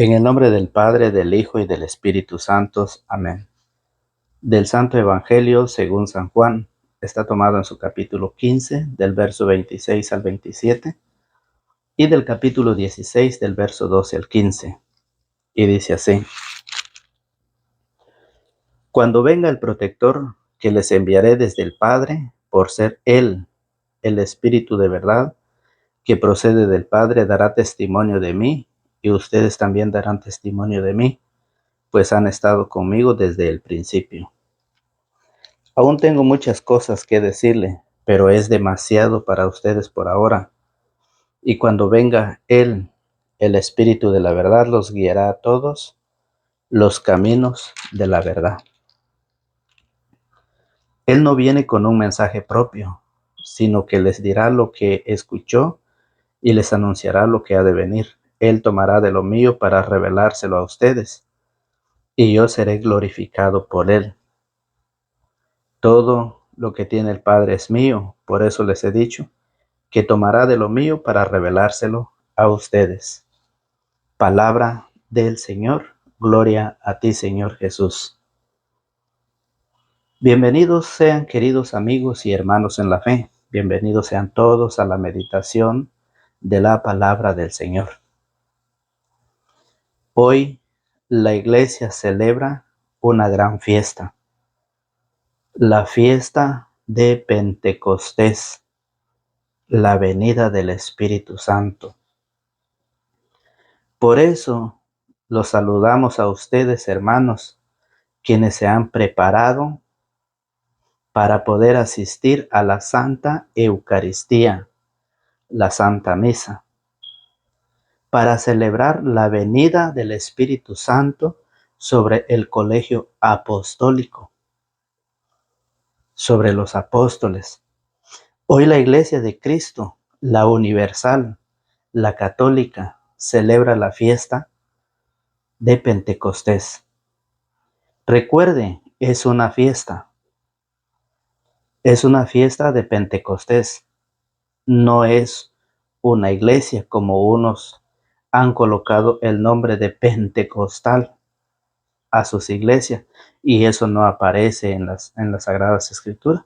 En el nombre del Padre, del Hijo y del Espíritu Santo. Amén. Del Santo Evangelio según San Juan. Está tomado en su capítulo 15, del verso 26 al 27, y del capítulo 16, del verso 12 al 15. Y dice así: Cuando venga el protector, que les enviaré desde el Padre, por ser Él, el Espíritu de verdad, que procede del Padre, dará testimonio de mí, y ustedes también darán testimonio de mí, pues han estado conmigo desde el principio. Aún tengo muchas cosas que decirle, pero es demasiado para ustedes por ahora. Y cuando venga Él, el Espíritu de la verdad, los guiará a todos los caminos de la verdad. Él no viene con un mensaje propio, sino que les dirá lo que escuchó y les anunciará lo que ha de venir. Él tomará de lo mío para revelárselo a ustedes, y yo seré glorificado por Él. Todo lo que tiene el Padre es mío, por eso les he dicho que tomará de lo mío para revelárselo a ustedes. Palabra del Señor. Gloria a ti, Señor Jesús. Bienvenidos sean, queridos amigos y hermanos en la fe. Bienvenidos sean todos a la meditación de la palabra del Señor. Hoy la iglesia celebra una gran fiesta, la fiesta de Pentecostés, la venida del Espíritu Santo. Por eso los saludamos a ustedes, hermanos, quienes se han preparado para poder asistir a la Santa Eucaristía, la Santa Misa, para celebrar la venida del Espíritu Santo sobre el colegio apostólico, sobre los apóstoles. Hoy la Iglesia de Cristo, la universal, la católica, celebra la fiesta de Pentecostés. Recuerde, es una fiesta de Pentecostés. No es una iglesia como unos han colocado el nombre de pentecostal a sus iglesias, y eso no aparece en las Sagradas Escrituras.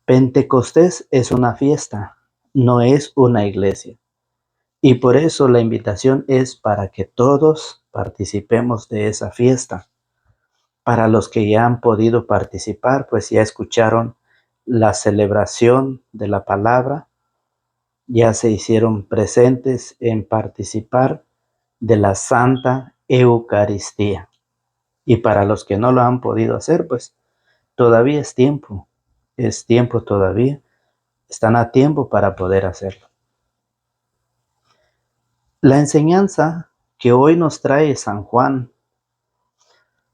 Pentecostés es una fiesta, no es una iglesia. Y por eso la invitación es para que todos participemos de esa fiesta. Para los que ya han podido participar, pues ya escucharon la celebración de la palabra, ya se hicieron presentes en participar de la Santa Eucaristía. Y para los que no lo han podido hacer, pues todavía es tiempo todavía, están a tiempo para poder hacerlo. La enseñanza que hoy nos trae San Juan,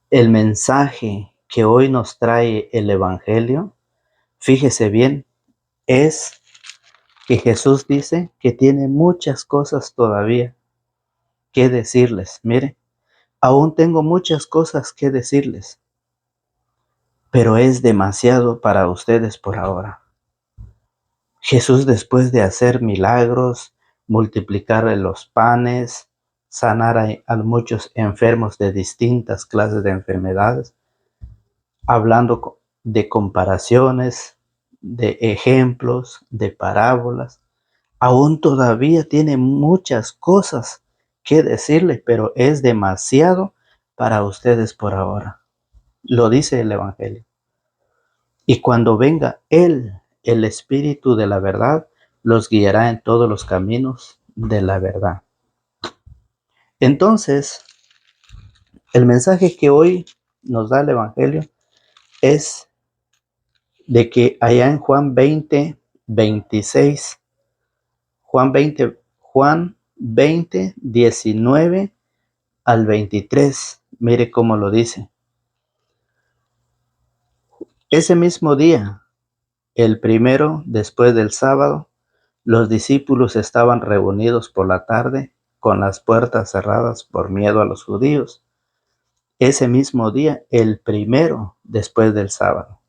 el mensaje que hoy nos trae el Evangelio, fíjese bien, es que Jesús dice que tiene muchas cosas todavía que decirles. Mire, aún tengo muchas cosas que decirles, pero es demasiado para ustedes por ahora. Jesús, después de hacer milagros, multiplicar los panes, sanar a muchos enfermos de distintas clases de enfermedades, hablando de comparaciones, de ejemplos, de parábolas, aún todavía tiene muchas cosas que decirle, pero es demasiado para ustedes por ahora. Lo dice el Evangelio. Y cuando venga Él, el Espíritu de la verdad, los guiará en todos los caminos de la verdad. Entonces, el mensaje que hoy nos da el Evangelio es de que allá en Juan 20, 26, Juan 20, 19 al 23, mire cómo lo dice. Ese mismo día, el primero después del sábado, los discípulos estaban reunidos por la tarde con las puertas cerradas por miedo a los judíos. Ese mismo día, el primero después del sábado.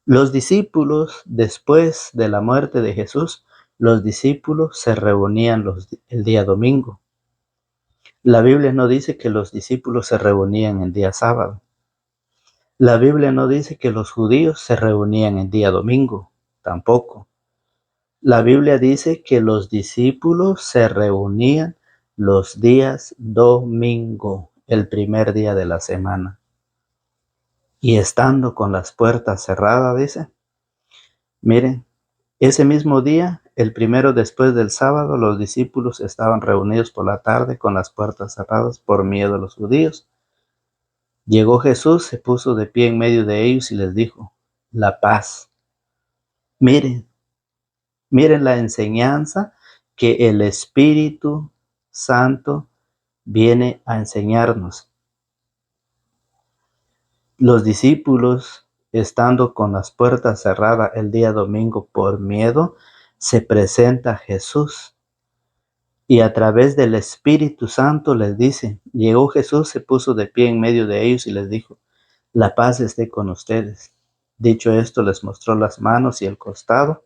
Los discípulos, después de la muerte de Jesús, los discípulos se reunían el día domingo. La Biblia no dice que los discípulos se reunían en día sábado. La Biblia no dice que los judíos se reunían en día domingo, tampoco. La Biblia dice que los discípulos se reunían los días domingo, el primer día de la semana. Y estando con las puertas cerradas, dice, miren, ese mismo día, el primero después del sábado, los discípulos estaban reunidos por la tarde con las puertas cerradas por miedo a los judíos. Llegó Jesús, se puso de pie en medio de ellos y les dijo, la paz. Miren, miren la enseñanza que el Espíritu Santo viene a enseñarnos. Los discípulos, estando con las puertas cerradas el día domingo por miedo, se presenta Jesús. Y a través del Espíritu Santo les dice, llegó Jesús, se puso de pie en medio de ellos y les dijo, la paz esté con ustedes. Dicho esto, les mostró las manos y el costado.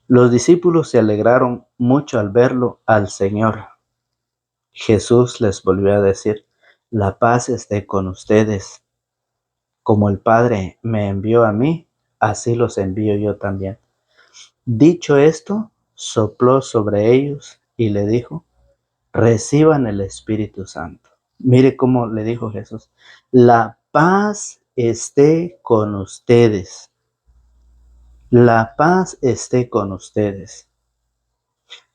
Los discípulos se alegraron mucho al verlo al Señor. Jesús les volvió a decir, la paz esté con ustedes. Como el Padre me envió a mí, así los envío yo también. Dicho esto, sopló sobre ellos y le dijo, reciban el Espíritu Santo. Mire cómo le dijo Jesús, la paz esté con ustedes. La paz esté con ustedes.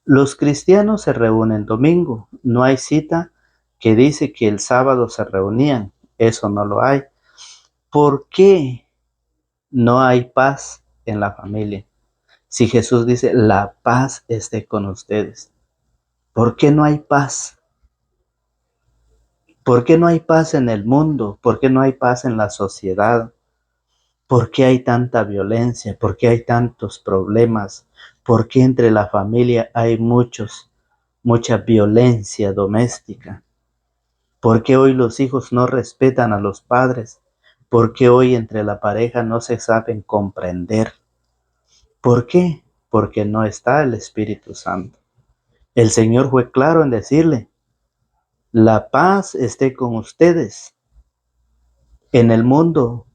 Los cristianos se reúnen domingo. No hay cita que dice que el sábado se reunían. Eso no lo hay. ¿Por qué no hay paz en la familia? Si Jesús dice, la paz esté con ustedes. ¿Por qué no hay paz? ¿Por qué no hay paz en el mundo? ¿Por qué no hay paz en la sociedad? ¿Por qué hay tanta violencia? ¿Por qué hay tantos problemas? ¿Por qué entre la familia hay mucha violencia doméstica? ¿Por qué hoy los hijos no respetan a los padres? ¿Por qué hoy entre la pareja no se saben comprender? ¿Por qué? Porque no está el Espíritu Santo. El Señor fue claro en decirle, la paz esté con ustedes. En el mundo,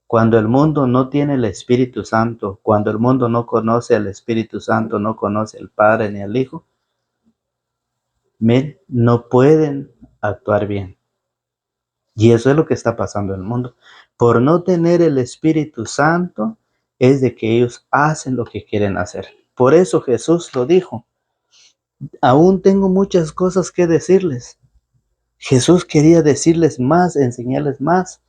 cuando el mundo no tiene el Espíritu Santo, cuando el mundo no conoce al Espíritu Santo, no conoce al Padre ni al Hijo, no pueden actuar bien. Y eso es lo que está pasando en el mundo. Por no tener el Espíritu Santo, es de que ellos hacen lo que quieren hacer. Por eso Jesús lo dijo. Aún tengo muchas cosas que decirles. Jesús quería decirles más, enseñarles más,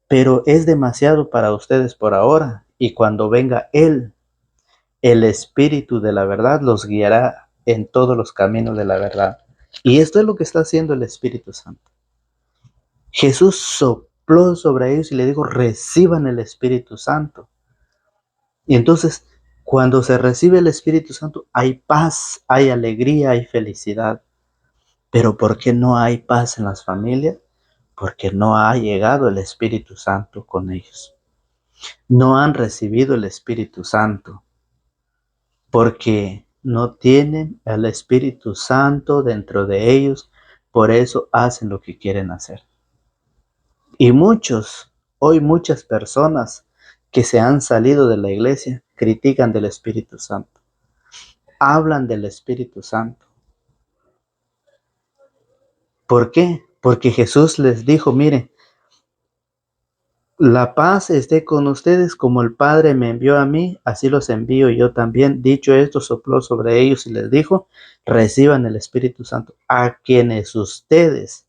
pero es demasiado para ustedes por ahora. Y cuando venga Él, el Espíritu de la verdad, los guiará en todos los caminos de la verdad. Y esto es lo que está haciendo el Espíritu Santo. Jesús sopló sobre ellos y le dijo, reciban el Espíritu Santo. Y entonces, cuando se recibe el Espíritu Santo, hay paz, hay alegría, hay felicidad. Pero ¿por qué no hay paz en las familias? Porque no ha llegado el Espíritu Santo con ellos. No han recibido el Espíritu Santo. Porque no tienen el Espíritu Santo dentro de ellos. Por eso hacen lo que quieren hacer. Y hoy muchas personas que se han salido de la iglesia critican del Espíritu Santo. Hablan del Espíritu Santo. ¿Por qué? Porque Jesús les dijo, miren, la paz esté con ustedes como el Padre me envió a mí, así los envío yo también. Dicho esto, sopló sobre ellos y les dijo, reciban el Espíritu Santo. A quienes ustedes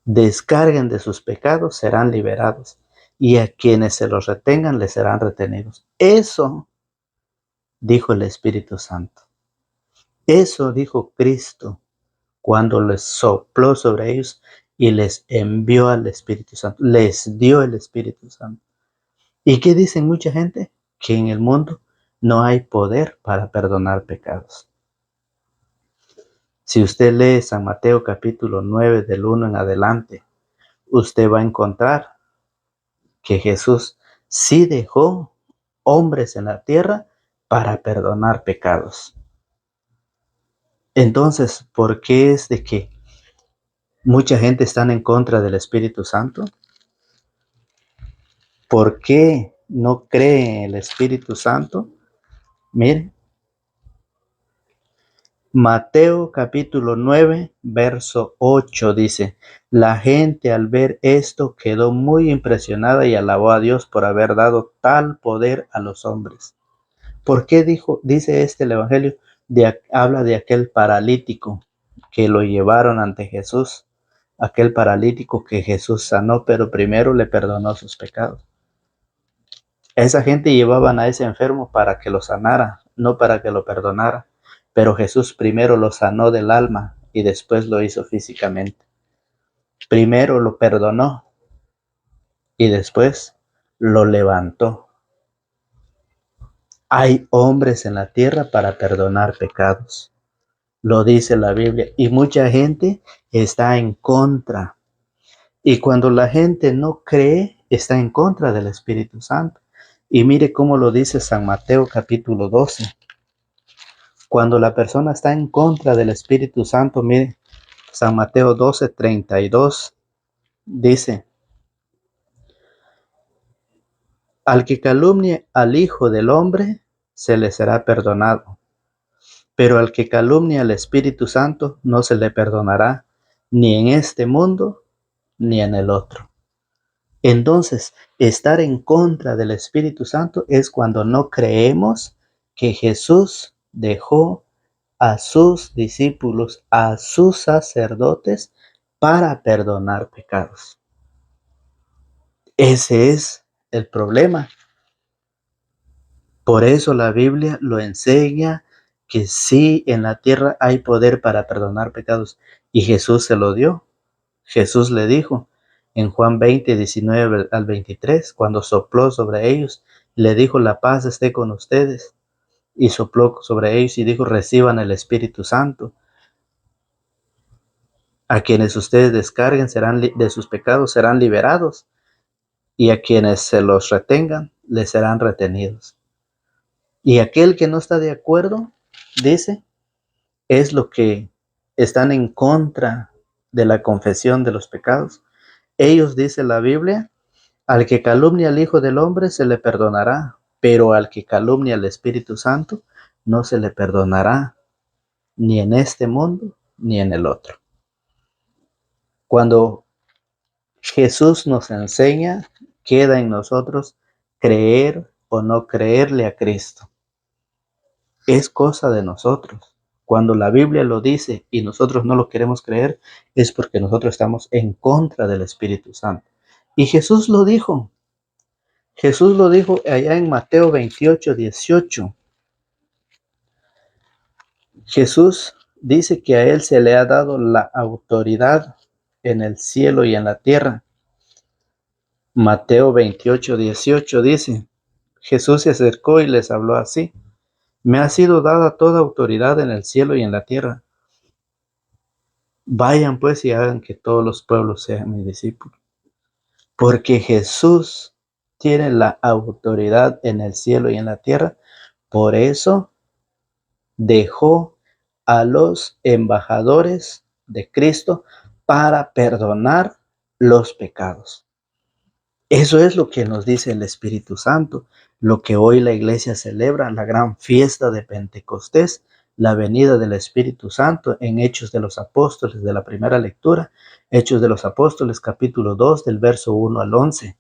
descarguen de sus pecados serán liberados, y a quienes se los retengan les serán retenidos. Eso dijo el Espíritu Santo. Eso dijo Cristo cuando les sopló sobre ellos y les envió al Espíritu Santo, les dio el Espíritu Santo. ¿Y qué dicen mucha gente? Que en el mundo no hay poder para perdonar pecados. Si usted lee San Mateo capítulo 9 del 1 en adelante, usted va a encontrar que Jesús sí dejó hombres en la tierra para perdonar pecados. Entonces, ¿por qué es de que mucha gente está en contra del Espíritu Santo? ¿Por qué no cree en el Espíritu Santo? Mire, Mateo capítulo 9, verso 8 dice, la gente al ver esto quedó muy impresionada y alabó a Dios por haber dado tal poder a los hombres. ¿Por qué dice el Evangelio? Habla de aquel paralítico que lo llevaron ante Jesús, aquel paralítico que Jesús sanó, pero primero le perdonó sus pecados. Esa gente llevaban a ese enfermo para que lo sanara, no para que lo perdonara. Pero Jesús primero lo sanó del alma y después lo hizo físicamente. Primero lo perdonó y después lo levantó. Hay hombres en la tierra para perdonar pecados. Lo dice la Biblia. Y mucha gente está en contra. Y cuando la gente no cree, está en contra del Espíritu Santo. Y mire cómo lo dice San Mateo capítulo 12. Cuando la persona está en contra del Espíritu Santo, mire, San Mateo 12, 32 dice, al que calumnie al Hijo del Hombre, se le será perdonado, pero al que calumnie al Espíritu Santo, no se le perdonará, ni en este mundo, ni en el otro. Entonces, estar en contra del Espíritu Santo es cuando no creemos que Jesús dejó a sus discípulos, a sus sacerdotes, para perdonar pecados. Ese es el problema. Por eso la Biblia lo enseña que sí, en la tierra hay poder para perdonar pecados. Y Jesús se lo dio. Jesús le dijo en Juan 20, 19 al 23, cuando sopló sobre ellos, le dijo, la paz esté con ustedes. Y sopló sobre ellos y dijo, reciban el Espíritu Santo. A quienes ustedes descarguen de sus pecados serán liberados, y a quienes se los retengan les serán retenidos. Y aquel que no está de acuerdo, dice, es lo que están en contra de la confesión de los pecados. Ellos, dice la Biblia, al que calumnia al Hijo del Hombre se le perdonará, pero al que calumnia al Espíritu Santo no se le perdonará, ni en este mundo ni en el otro. Cuando Jesús nos enseña, queda en nosotros creer o no creerle a Cristo. Es cosa de nosotros. Cuando la Biblia lo dice y nosotros no lo queremos creer, es porque nosotros estamos en contra del Espíritu Santo. Y Jesús lo dijo. Jesús lo dijo allá en Mateo 28, 18. Jesús dice que a él se le ha dado la autoridad en el cielo y en la tierra. Mateo 28, 18 dice, Jesús se acercó y les habló así, me ha sido dada toda autoridad en el cielo y en la tierra. Vayan pues y hagan que todos los pueblos sean mis discípulos. Porque Jesús tiene la autoridad en el cielo y en la tierra, por eso dejó a los embajadores de Cristo para perdonar los pecados. Eso es lo que nos dice el Espíritu Santo, lo que hoy la iglesia celebra, la gran fiesta de Pentecostés, la venida del Espíritu Santo en Hechos de los Apóstoles de la primera lectura, Hechos de los Apóstoles capítulo 2 del verso 1 al 11.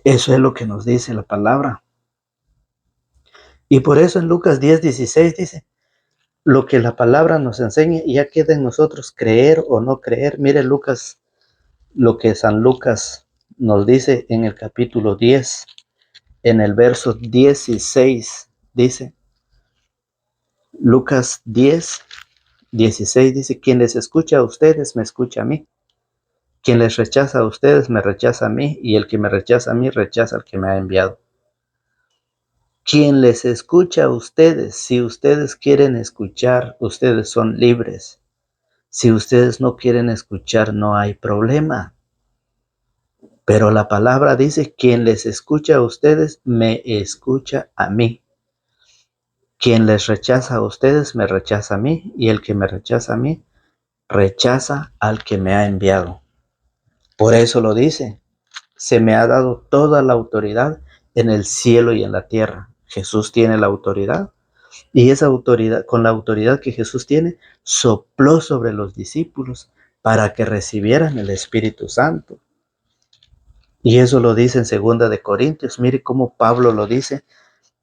Eso es lo que nos dice la palabra. Y por eso en Lucas 10, 16 dice, lo que la palabra nos enseña y ya queda en nosotros creer o no creer. Mire Lucas, lo que San Lucas nos dice en el capítulo 10, en el verso 16, dice, Lucas 10, 16 dice, quien les escucha a ustedes, me escucha a mí. Quien les rechaza a ustedes, me rechaza a mí, y el que me rechaza a mí, rechaza al que me ha enviado. Quien les escucha a ustedes, si ustedes quieren escuchar, ustedes son libres. Si ustedes no quieren escuchar, no hay problema. Pero la palabra dice, quien les escucha a ustedes, me escucha a mí. Quien les rechaza a ustedes, me rechaza a mí, y el que me rechaza a mí, rechaza al que me ha enviado. Por eso lo dice, se me ha dado toda la autoridad en el cielo y en la tierra. Jesús tiene la autoridad, y esa autoridad, con la autoridad que Jesús tiene, sopló sobre los discípulos para que recibieran el Espíritu Santo. Y eso lo dice en 2 de Corintios. Mire cómo Pablo lo dice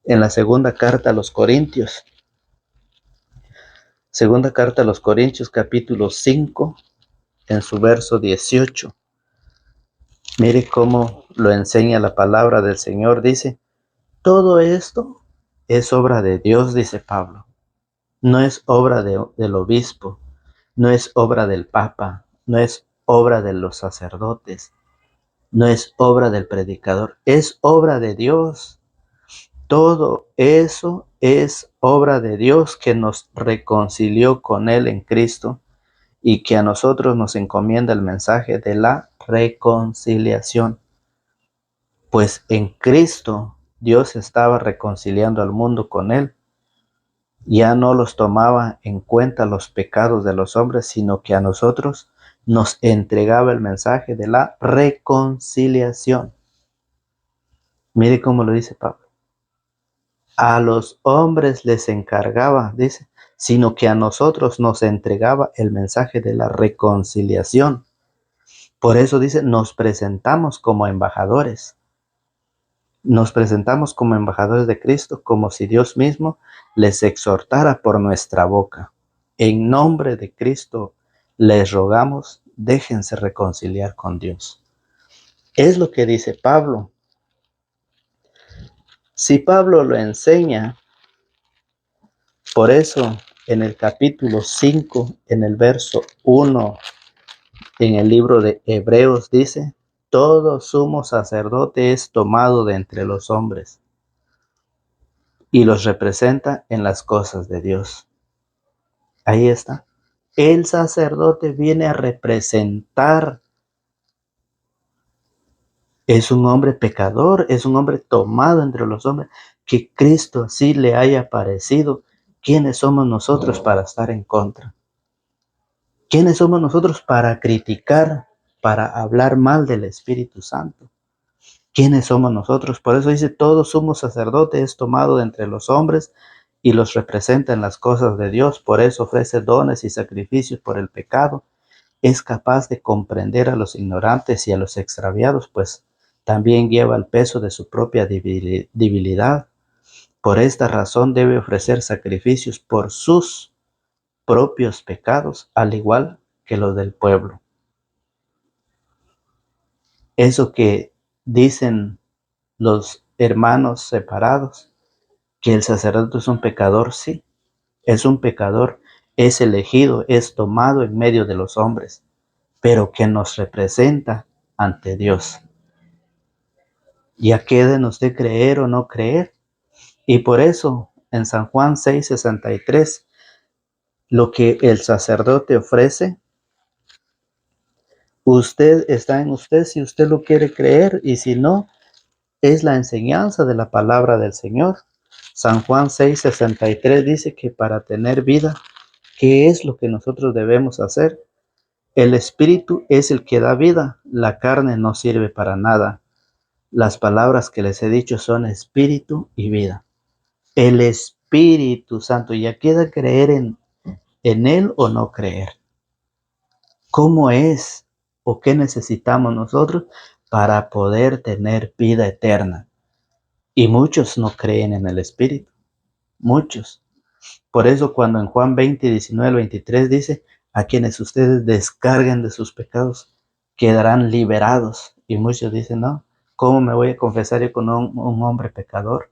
en la segunda carta a los Corintios. Segunda carta a los Corintios, capítulo 5, en su verso 18. Mire cómo lo enseña la palabra del Señor. Dice, todo esto es obra de Dios, dice Pablo. No es obra del obispo, no es obra del papa, no es obra de los sacerdotes, no es obra del predicador, es obra de Dios. Todo eso es obra de Dios que nos reconcilió con Él en Cristo y que a nosotros nos encomienda el mensaje de la reconciliación. Pues en Cristo Dios estaba reconciliando al mundo con Él. Ya no los tomaba en cuenta los pecados de los hombres, sino que a nosotros nos entregaba el mensaje de la reconciliación. Mire cómo lo dice Pablo. A los hombres les encargaba, dice, sino que a nosotros nos entregaba el mensaje de la reconciliación. Por eso dice, nos presentamos como embajadores. Nos presentamos como embajadores de Cristo, como si Dios mismo les exhortara por nuestra boca. En nombre de Cristo les rogamos, déjense reconciliar con Dios. Es lo que dice Pablo. Si Pablo lo enseña, por eso en el capítulo 5, en el verso 1, en el libro de Hebreos dice, todo sumo sacerdote es tomado de entre los hombres y los representa en las cosas de Dios. Ahí está. El sacerdote viene a representar. Es un hombre pecador, es un hombre tomado entre los hombres, que Cristo así le haya parecido. ¿Quiénes somos nosotros para estar en contra? ¿Quiénes somos nosotros para criticar, para hablar mal del Espíritu Santo? ¿Quiénes somos nosotros? Por eso dice, todo sumo sacerdote es tomado de entre los hombres y los representa en las cosas de Dios. Por eso ofrece dones y sacrificios por el pecado. Es capaz de comprender a los ignorantes y a los extraviados, pues también lleva el peso de su propia debilidad. Por esta razón debe ofrecer sacrificios por sus propios pecados, al igual que los del pueblo. Eso que dicen los hermanos separados, que el sacerdote es un pecador, sí, es un pecador, es elegido, es tomado en medio de los hombres, pero que nos representa ante Dios. Ya quédenos de creer o no creer. Y por eso en San Juan 6:63, lo que el sacerdote ofrece, usted está en usted si usted lo quiere creer, y si no, es la enseñanza de la palabra del Señor. San Juan 6:63 dice que para tener vida, ¿qué es lo que nosotros debemos hacer? El Espíritu es el que da vida, la carne no sirve para nada. Las palabras que les he dicho son espíritu y vida. El Espíritu Santo, ya queda creer en Él o no creer. ¿Cómo es o qué necesitamos nosotros para poder tener vida eterna? Y muchos no creen en el Espíritu, muchos. Por eso cuando en Juan 20:19-23 dice, a quienes ustedes descarguen de sus pecados, quedarán liberados. Y muchos dicen, no, ¿cómo me voy a confesar yo con un hombre pecador?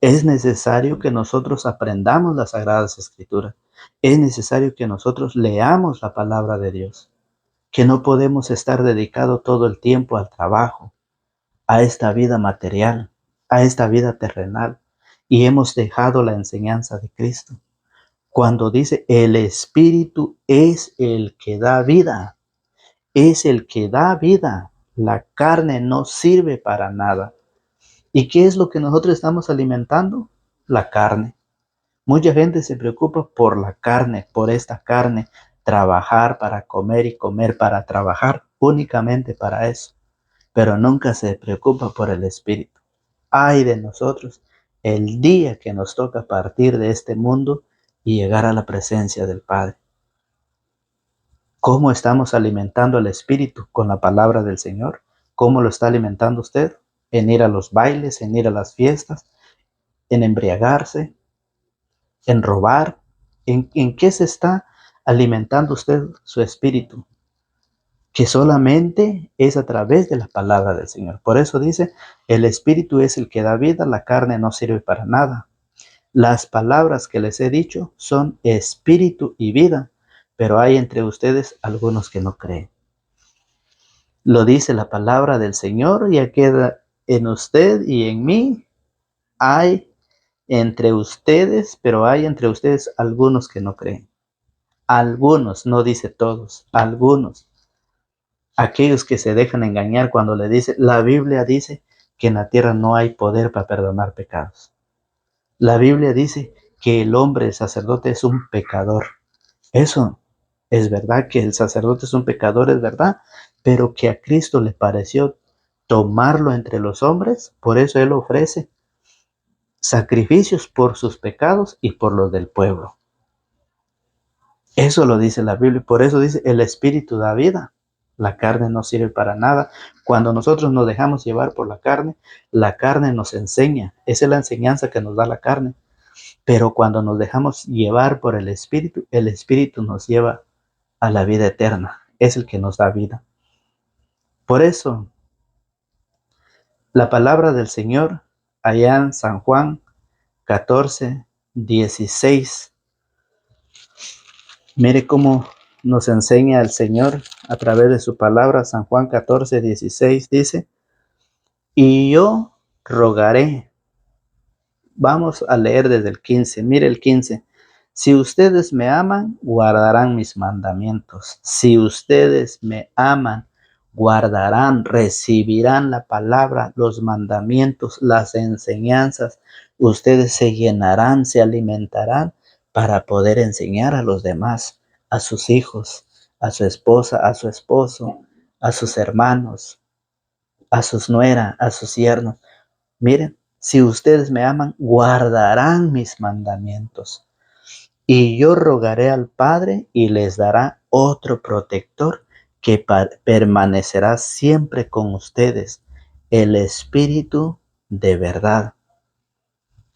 Es necesario que nosotros aprendamos las Sagradas Escrituras. Es necesario que nosotros leamos la palabra de Dios. Que no podemos estar dedicados todo el tiempo al trabajo, a esta vida material, a esta vida terrenal, y hemos dejado la enseñanza de Cristo. Cuando dice, el Espíritu es el que da vida, es el que da vida. La carne no sirve para nada. ¿Y qué es lo que nosotros estamos alimentando? la carne. Mucha gente se preocupa por la carne, por esta carne, trabajar para comer y comer para trabajar, únicamente para eso, pero nunca se preocupa por el espíritu. Ay de nosotros el día que nos toca partir de este mundo y llegar a la presencia del Padre. ¿Cómo estamos alimentando el espíritu? Con la palabra del Señor. ¿Cómo lo está alimentando usted? En ir a los bailes, en ir a las fiestas, en embriagarse, en robar. ¿En qué se está alimentando usted su espíritu? Que solamente es a través de la palabra del Señor. Por eso dice, el espíritu es el que da vida, la carne no sirve para nada. Las palabras que les he dicho son espíritu y vida, pero hay entre ustedes algunos que no creen. Lo dice la palabra del Señor, ya queda en usted y en mí. Hay entre ustedes, pero hay entre ustedes algunos que no creen. Algunos, no dice todos, algunos. Aquellos que se dejan engañar cuando le dice, la Biblia dice que en la tierra no hay poder para perdonar pecados. La Biblia dice que el hombre, el sacerdote, es un pecador. Eso es verdad, que el sacerdote es un pecador, es verdad, pero que a Cristo le pareció tomarlo entre los hombres, por eso Él ofrece sacrificios por sus pecados y por los del pueblo. Eso lo dice la Biblia, y por eso dice, el Espíritu da vida, la carne no sirve para nada. Cuando nosotros nos dejamos llevar por la carne nos enseña, esa es la enseñanza que nos da la carne. Pero cuando nos dejamos llevar por el Espíritu nos lleva a la vida eterna, es el que nos da vida. Por eso, la palabra del Señor, allá en San Juan 14:16, mire cómo nos enseña el Señor a través de su palabra. San Juan 14:16 dice, y yo rogaré. Vamos a leer desde el 15. Mire el 15. Si ustedes me aman, guardarán mis mandamientos. Si ustedes me aman, guardarán, recibirán la palabra, los mandamientos, las enseñanzas. Ustedes se llenarán, se alimentarán para poder enseñar a los demás, a sus hijos, a su esposa, a su esposo, a sus hermanos, a sus nueras, a sus yernos. Miren, si ustedes me aman, guardarán mis mandamientos. Y yo rogaré al Padre y les dará otro protector que permanecerá siempre con ustedes, el Espíritu de verdad.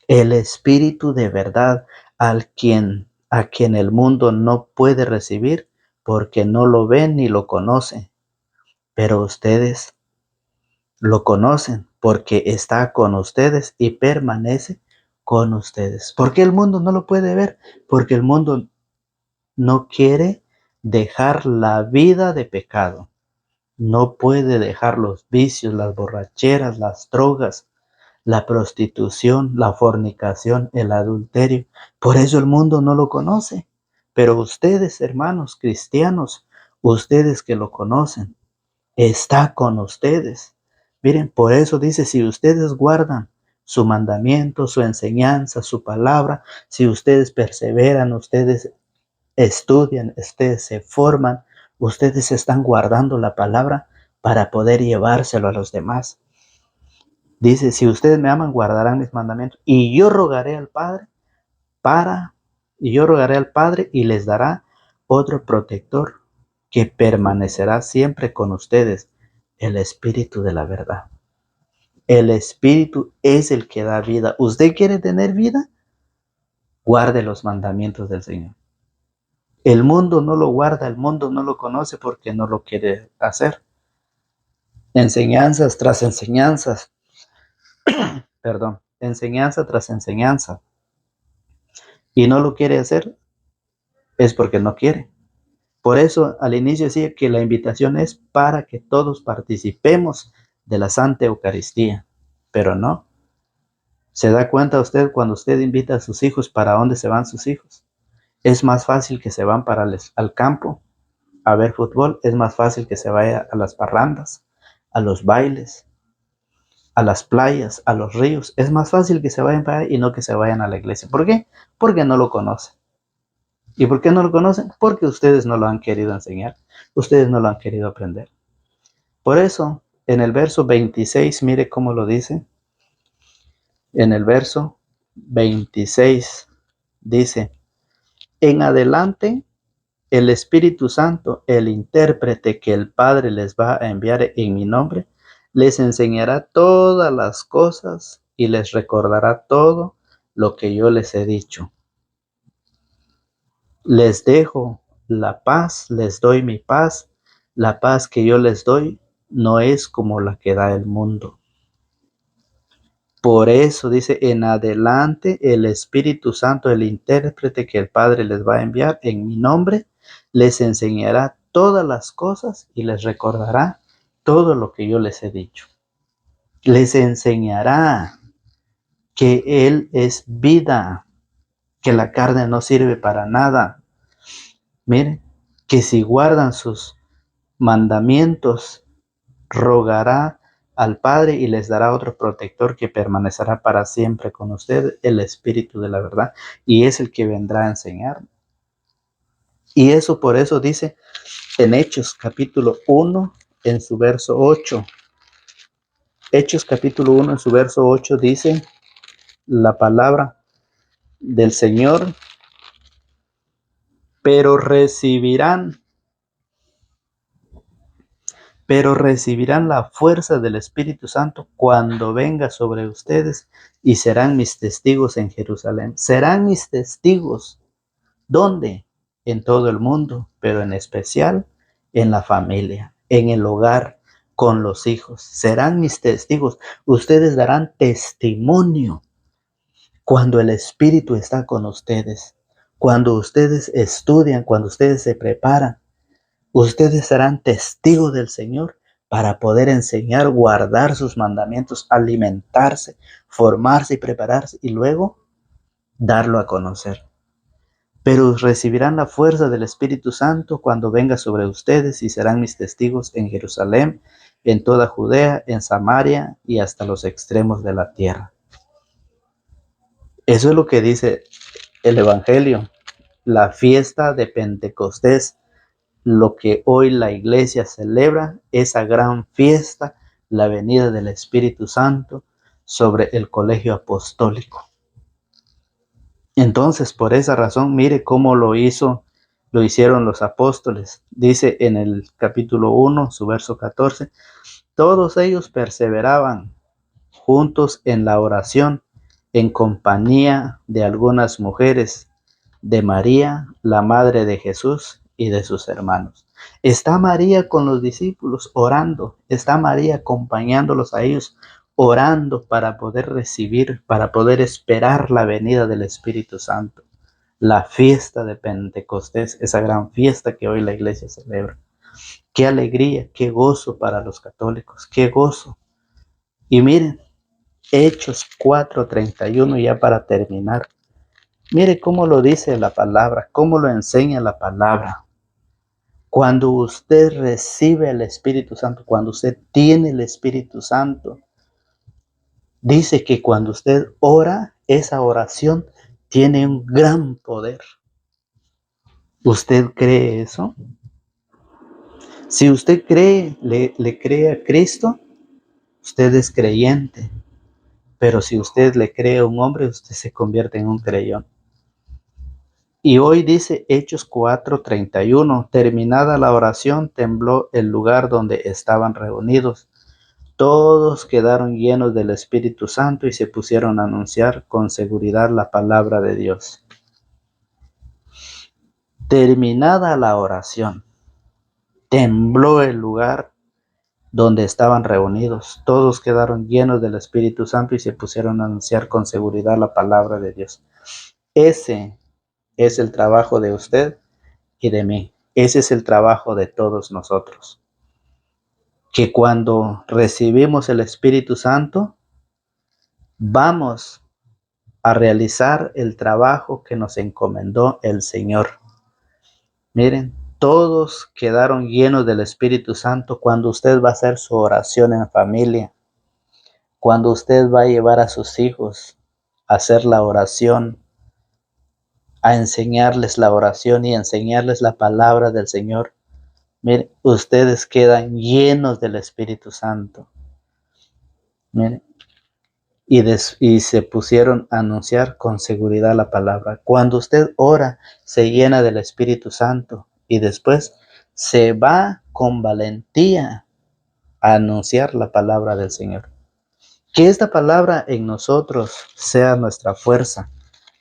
El Espíritu de verdad a quien el mundo no puede recibir porque no lo ven ni lo conocen. Pero ustedes lo conocen porque está con ustedes y permanece con ustedes. ¿Por qué el mundo no lo puede ver? Porque el mundo no quiere dejar la vida de pecado. No puede dejar los vicios, las borracheras, las drogas, la prostitución, la fornicación, el adulterio. Por eso el mundo no lo conoce. Pero ustedes, hermanos cristianos, ustedes que lo conocen, está con ustedes. Miren, por eso dice, si ustedes guardan su mandamiento, su enseñanza, su palabra, si ustedes perseveran, ustedes estudian, ustedes se forman, ustedes están guardando la palabra para poder llevárselo a los demás. Dice, si ustedes me aman, guardarán mis mandamientos. Y yo rogaré al Padre y les dará otro protector que permanecerá siempre con ustedes, el Espíritu de la verdad. El Espíritu es el que da vida. ¿Usted quiere tener vida? Guarde los mandamientos del Señor. El mundo no lo guarda, el mundo no lo conoce porque no lo quiere hacer. Enseñanzas tras enseñanzas, enseñanza tras enseñanza. Y no lo quiere hacer, es porque no quiere. Por eso al inicio decía que la invitación es para que todos participemos de la Santa Eucaristía, pero no. ¿Se da cuenta usted cuando usted invita a sus hijos para dónde se van sus hijos? Es más fácil que se van al campo a ver fútbol, es más fácil que se vaya a las parrandas, a los bailes. a las playas, a los ríos. Es más fácil que se vayan para allá y no que se vayan a la iglesia. ¿Por qué? Porque no lo conocen. ¿Y por qué no lo conocen? Porque ustedes no lo han querido enseñar. Ustedes no lo han querido aprender. Por eso, en el verso 26, mire cómo lo dice. En el verso 26 dice, en adelante el Espíritu Santo, el intérprete que el Padre les va a enviar en mi nombre, les enseñará todas las cosas y les recordará todo lo que yo les he dicho. Les dejo la paz, les doy mi paz. La paz que yo les doy no es como la que da el mundo. Por eso dice, en adelante el Espíritu Santo, el intérprete que el Padre les va a enviar en mi nombre, les enseñará todas las cosas y les recordará todo lo que yo les he dicho. Les enseñará que Él es vida, que la carne no sirve para nada. Miren, que si guardan sus mandamientos, rogará al Padre y les dará otro protector que permanecerá para siempre con usted, el Espíritu de la verdad, y es el que vendrá a enseñar. Y eso por eso dice en Hechos capítulo 1 en su verso 8. Hechos capítulo 1 en su verso 8 dice la palabra del Señor, pero recibirán la fuerza del Espíritu Santo cuando venga sobre ustedes y serán mis testigos en Jerusalén. Serán mis testigos. ¿Dónde? En todo el mundo, pero en especial en la familia, en el hogar, con los hijos. Serán mis testigos. Ustedes darán testimonio cuando el Espíritu está con ustedes, cuando ustedes estudian, cuando ustedes se preparan. Ustedes serán testigos del Señor para poder enseñar, guardar sus mandamientos, alimentarse, formarse y prepararse y luego darlo a conocer. Pero recibirán la fuerza del Espíritu Santo cuando venga sobre ustedes y serán mis testigos en Jerusalén, en toda Judea, en Samaria y hasta los extremos de la tierra. Eso es lo que dice el Evangelio. La fiesta de Pentecostés, lo que hoy la iglesia celebra, esa gran fiesta, la venida del Espíritu Santo sobre el colegio apostólico. Entonces, por esa razón, mire cómo lo hicieron los apóstoles. Dice en el capítulo 1, su verso 14, todos ellos perseveraban juntos en la oración, en compañía de algunas mujeres, de María, la madre de Jesús, y de sus hermanos. Está María con los discípulos orando, está María acompañándolos a ellos, orando para poder recibir, para poder esperar la venida del Espíritu Santo. La fiesta de Pentecostés, esa gran fiesta que hoy la iglesia celebra. Qué alegría, qué gozo para los católicos, qué gozo. Y miren, Hechos 4:31, ya para terminar. Mire cómo lo dice la palabra, cómo lo enseña la palabra. Cuando usted recibe el Espíritu Santo, cuando usted tiene el Espíritu Santo, dice que cuando usted ora, esa oración tiene un gran poder. ¿Usted cree eso? Si usted cree, le cree a Cristo, usted es creyente. Pero si usted le cree a un hombre, usted se convierte en un creyón. Y hoy dice Hechos 4:31, terminada la oración, tembló el lugar donde estaban reunidos. Todos quedaron llenos del Espíritu Santo y se pusieron a anunciar con seguridad la palabra de Dios. Terminada la oración, tembló el lugar donde estaban reunidos. Todos quedaron llenos del Espíritu Santo y se pusieron a anunciar con seguridad la palabra de Dios. Ese es el trabajo de usted y de mí. Ese es el trabajo de todos nosotros. Que cuando recibimos el Espíritu Santo, vamos a realizar el trabajo que nos encomendó el Señor. Miren, todos quedaron llenos del Espíritu Santo cuando usted va a hacer su oración en familia. Cuando usted va a llevar a sus hijos a hacer la oración, a enseñarles la oración y enseñarles la palabra del Señor, miren, ustedes quedan llenos del Espíritu Santo. Miren, y se pusieron a anunciar con seguridad la palabra. Cuando usted ora, se llena del Espíritu Santo y después se va con valentía a anunciar la palabra del Señor. Que esta palabra en nosotros sea nuestra fuerza,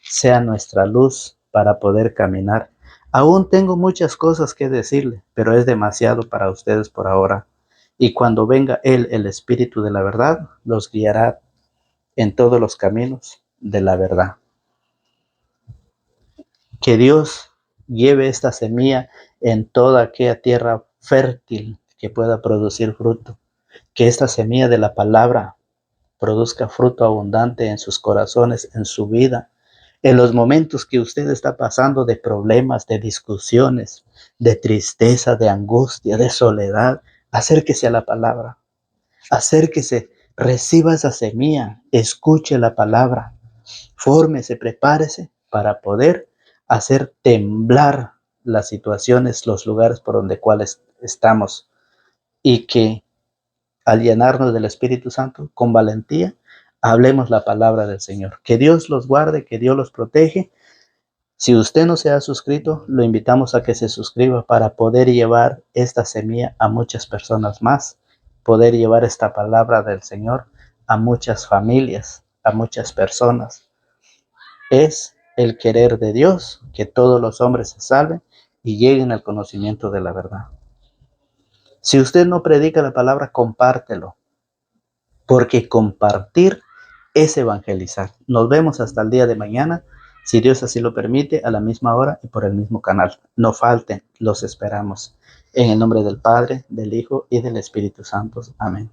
sea nuestra luz para poder caminar. Aún tengo muchas cosas que decirle, pero es demasiado para ustedes por ahora. Y cuando venga Él, el Espíritu de la verdad, los guiará en todos los caminos de la verdad. Que Dios lleve esta semilla en toda aquella tierra fértil que pueda producir fruto. Que esta semilla de la palabra produzca fruto abundante en sus corazones, en su vida. En los momentos que usted está pasando de problemas, de discusiones, de tristeza, de angustia, de soledad, acérquese a la palabra. Acérquese, reciba esa semilla, escuche la palabra, fórmese, prepárese para poder hacer temblar las situaciones, los lugares por donde cuales estamos, y que al llenarnos del Espíritu Santo con valentía, hablemos la palabra del Señor. Que Dios los guarde, que Dios los protege. Si usted no se ha suscrito, lo invitamos a que se suscriba para poder llevar esta semilla a muchas personas más, poder llevar esta palabra del Señor a muchas familias, a muchas personas. Es el querer de Dios que todos los hombres se salven y lleguen al conocimiento de la verdad. Si usted no predica la palabra, compártelo, porque compartir es evangelizar. Nos vemos hasta el día de mañana, si Dios así lo permite, a la misma hora y por el mismo canal. No falten, los esperamos. En el nombre del Padre, del Hijo y del Espíritu Santo. Amén.